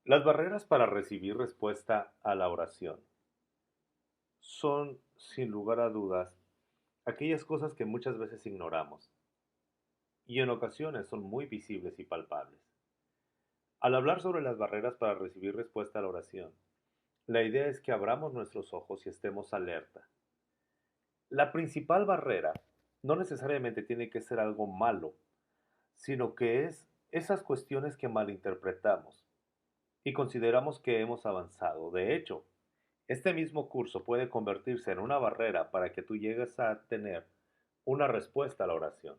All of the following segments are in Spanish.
Las barreras para recibir respuesta a la oración son, sin lugar a dudas, aquellas cosas que muchas veces ignoramos y en ocasiones son muy visibles y palpables. Al hablar sobre las barreras para recibir respuesta a la oración, la idea es que abramos nuestros ojos y estemos alerta. La principal barrera no necesariamente tiene que ser algo malo, sino que es esas cuestiones que malinterpretamos y consideramos que hemos avanzado. De hecho, este mismo curso puede convertirse en una barrera para que tú llegues a tener una respuesta a la oración.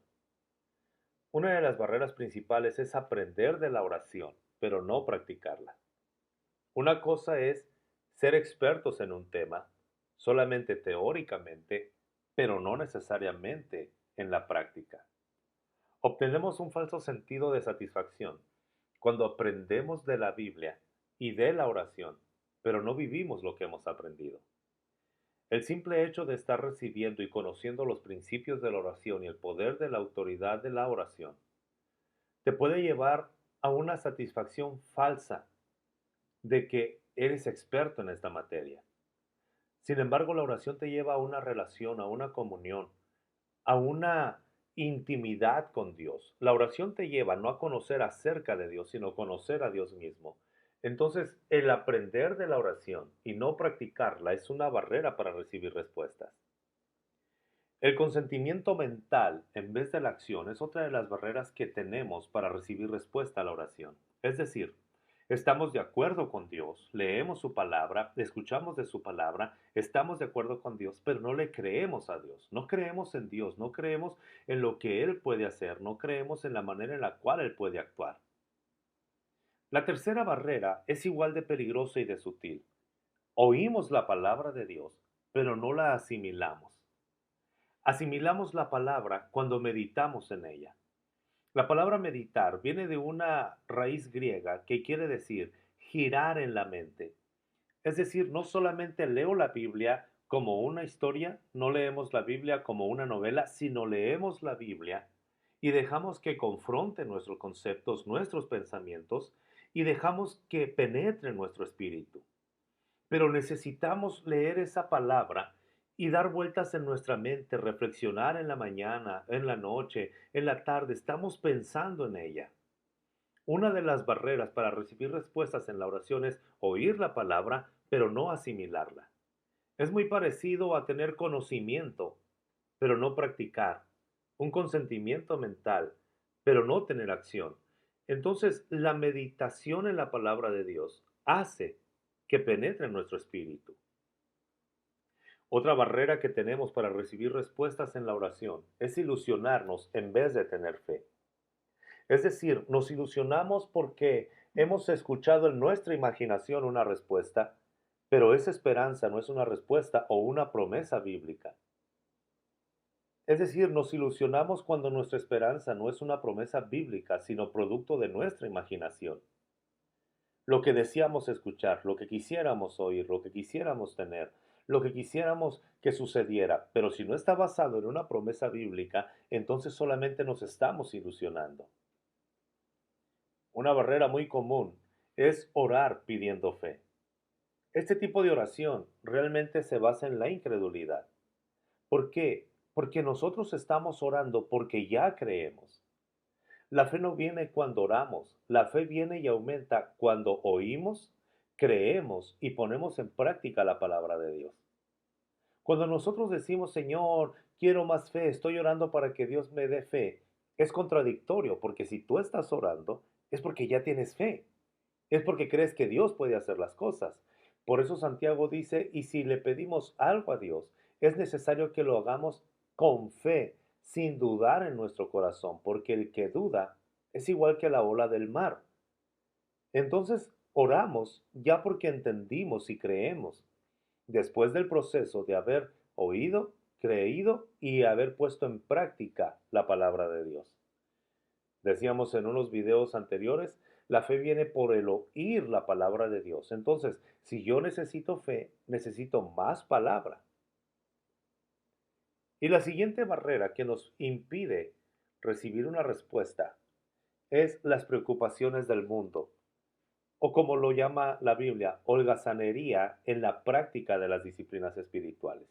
Una de las barreras principales es aprender de la oración, pero no practicarla. Una cosa es ser expertos en un tema, solamente teóricamente, pero no necesariamente en la práctica. Obtenemos un falso sentido de satisfacción cuando aprendemos de la Biblia y de la oración, pero no vivimos lo que hemos aprendido. El simple hecho de estar recibiendo y conociendo los principios de la oración y el poder de la autoridad de la oración te puede llevar a una satisfacción falsa de que eres experto en esta materia. Sin embargo, la oración te lleva a una relación, a una comunión, a una intimidad con Dios. La oración te lleva no a conocer acerca de Dios, sino a conocer a Dios mismo. Entonces, el aprender de la oración y no practicarla es una barrera para recibir respuestas. El consentimiento mental en vez de la acción es otra de las barreras que tenemos para recibir respuesta a la oración. Es decir, estamos de acuerdo con Dios, leemos su palabra, escuchamos de su palabra, estamos de acuerdo con Dios, pero no le creemos a Dios, no creemos en Dios, no creemos en lo que Él puede hacer, no creemos en la manera en la cual Él puede actuar. La tercera barrera es igual de peligrosa y de sutil. Oímos la palabra de Dios, pero no la asimilamos. Asimilamos la palabra cuando meditamos en ella. La palabra meditar viene de una raíz griega que quiere decir girar en la mente. Es decir, no solamente leo la Biblia como una historia, no leemos la Biblia como una novela, sino leemos la Biblia y dejamos que confronte nuestros conceptos, nuestros pensamientos y dejamos que penetre en nuestro espíritu. Pero necesitamos leer esa palabra y dar vueltas en nuestra mente, reflexionar en la mañana, en la noche, en la tarde. Estamos pensando en ella. Una de las barreras para recibir respuestas en la oración es oír la palabra, pero no asimilarla. Es muy parecido a tener conocimiento, pero no practicar. Un consentimiento mental, pero no tener acción. Entonces, la meditación en la palabra de Dios hace que penetre en nuestro espíritu. Otra barrera que tenemos para recibir respuestas en la oración es ilusionarnos en vez de tener fe. Es decir, nos ilusionamos porque hemos escuchado en nuestra imaginación una respuesta, pero esa esperanza no es una respuesta o una promesa bíblica. Es decir, nos ilusionamos cuando nuestra esperanza no es una promesa bíblica, sino producto de nuestra imaginación. Lo que deseamos escuchar, lo que quisiéramos oír, lo que quisiéramos tener, lo que quisiéramos que sucediera, pero si no está basado en una promesa bíblica, entonces solamente nos estamos ilusionando. Una barrera muy común es orar pidiendo fe. Este tipo de oración realmente se basa en la incredulidad. ¿Por qué? Porque nosotros estamos orando porque ya creemos. La fe no viene cuando oramos, la fe viene y aumenta cuando oímos, creemos y ponemos en práctica la palabra de Dios. Cuando nosotros decimos, Señor, quiero más fe, estoy orando para que Dios me dé fe, es contradictorio, porque si tú estás orando, es porque ya tienes fe, es porque crees que Dios puede hacer las cosas. Por eso Santiago dice, y si le pedimos algo a Dios, es necesario que lo hagamos con fe, sin dudar en nuestro corazón, porque el que duda es igual que la ola del mar. Entonces oramos ya porque entendimos y creemos, después del proceso de haber oído, creído y haber puesto en práctica la palabra de Dios. Decíamos en unos videos anteriores, la fe viene por el oír la palabra de Dios. Entonces, si yo necesito fe, necesito más palabra. Y la siguiente barrera que nos impide recibir una respuesta es las preocupaciones del mundo. o como lo llama la Biblia, holgazanería en la práctica de las disciplinas espirituales.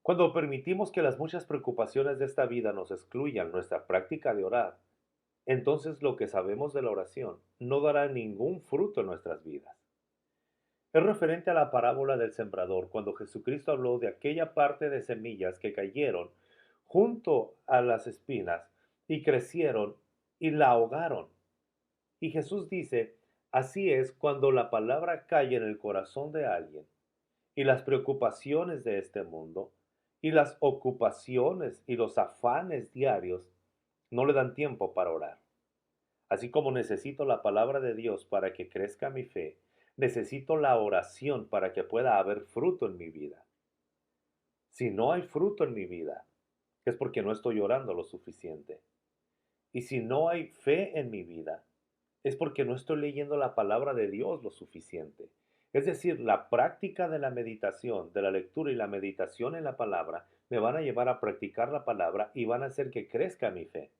Cuando permitimos que las muchas preocupaciones de esta vida nos excluyan nuestra práctica de orar, entonces lo que sabemos de la oración no dará ningún fruto en nuestras vidas. Es referente a la parábola del sembrador, cuando Jesucristo habló de aquella parte de semillas que cayeron junto a las espinas y crecieron y la ahogaron. Y Jesús dice, así es cuando la palabra cae en el corazón de alguien y las preocupaciones de este mundo y las ocupaciones y los afanes diarios no le dan tiempo para orar. Así como necesito la palabra de Dios para que crezca mi fe, necesito la oración para que pueda haber fruto en mi vida. Si no hay fruto en mi vida, es porque no estoy orando lo suficiente. Y si no hay fe en mi vida, es porque no estoy leyendo la palabra de Dios lo suficiente. Es decir, la práctica de la meditación, de la lectura y la meditación en la palabra, me van a llevar a practicar la palabra y van a hacer que crezca mi fe.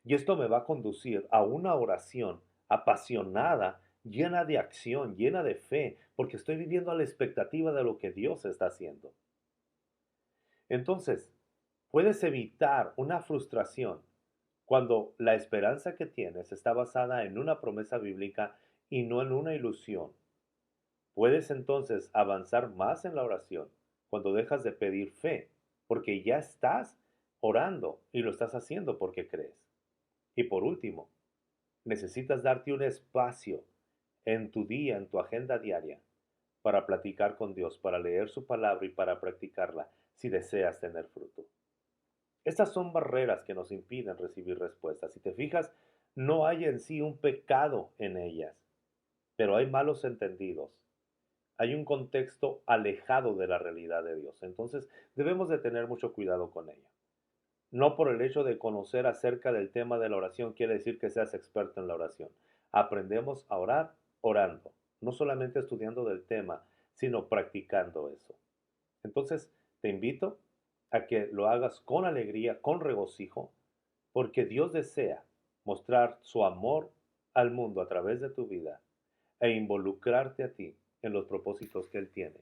Y esto me va a conducir a una oración apasionada, llena de acción, llena de fe, porque estoy viviendo a la expectativa de lo que Dios está haciendo. Entonces, puedes evitar una frustración cuando la esperanza que tienes está basada en una promesa bíblica y no en una ilusión. Puedes entonces avanzar más en la oración cuando dejas de pedir fe, porque ya estás orando y lo estás haciendo porque crees. Y por último, necesitas darte un espacio en tu día, en tu agenda diaria, para platicar con Dios, para leer su palabra y para practicarla si deseas tener fruto. Estas son barreras que nos impiden recibir respuestas. Si te fijas, no hay en sí un pecado en ellas, pero hay malos entendidos. Hay un contexto alejado de la realidad de Dios. Entonces, debemos de tener mucho cuidado con ello. No por el hecho de conocer acerca del tema de la oración quiere decir que seas experto en la oración. Aprendemos a orar orando, no solamente estudiando del tema, sino practicando eso. Entonces, te invito a que lo hagas con alegría, con regocijo, porque Dios desea mostrar su amor al mundo a través de tu vida e involucrarte a ti en los propósitos que Él tiene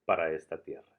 para esta tierra.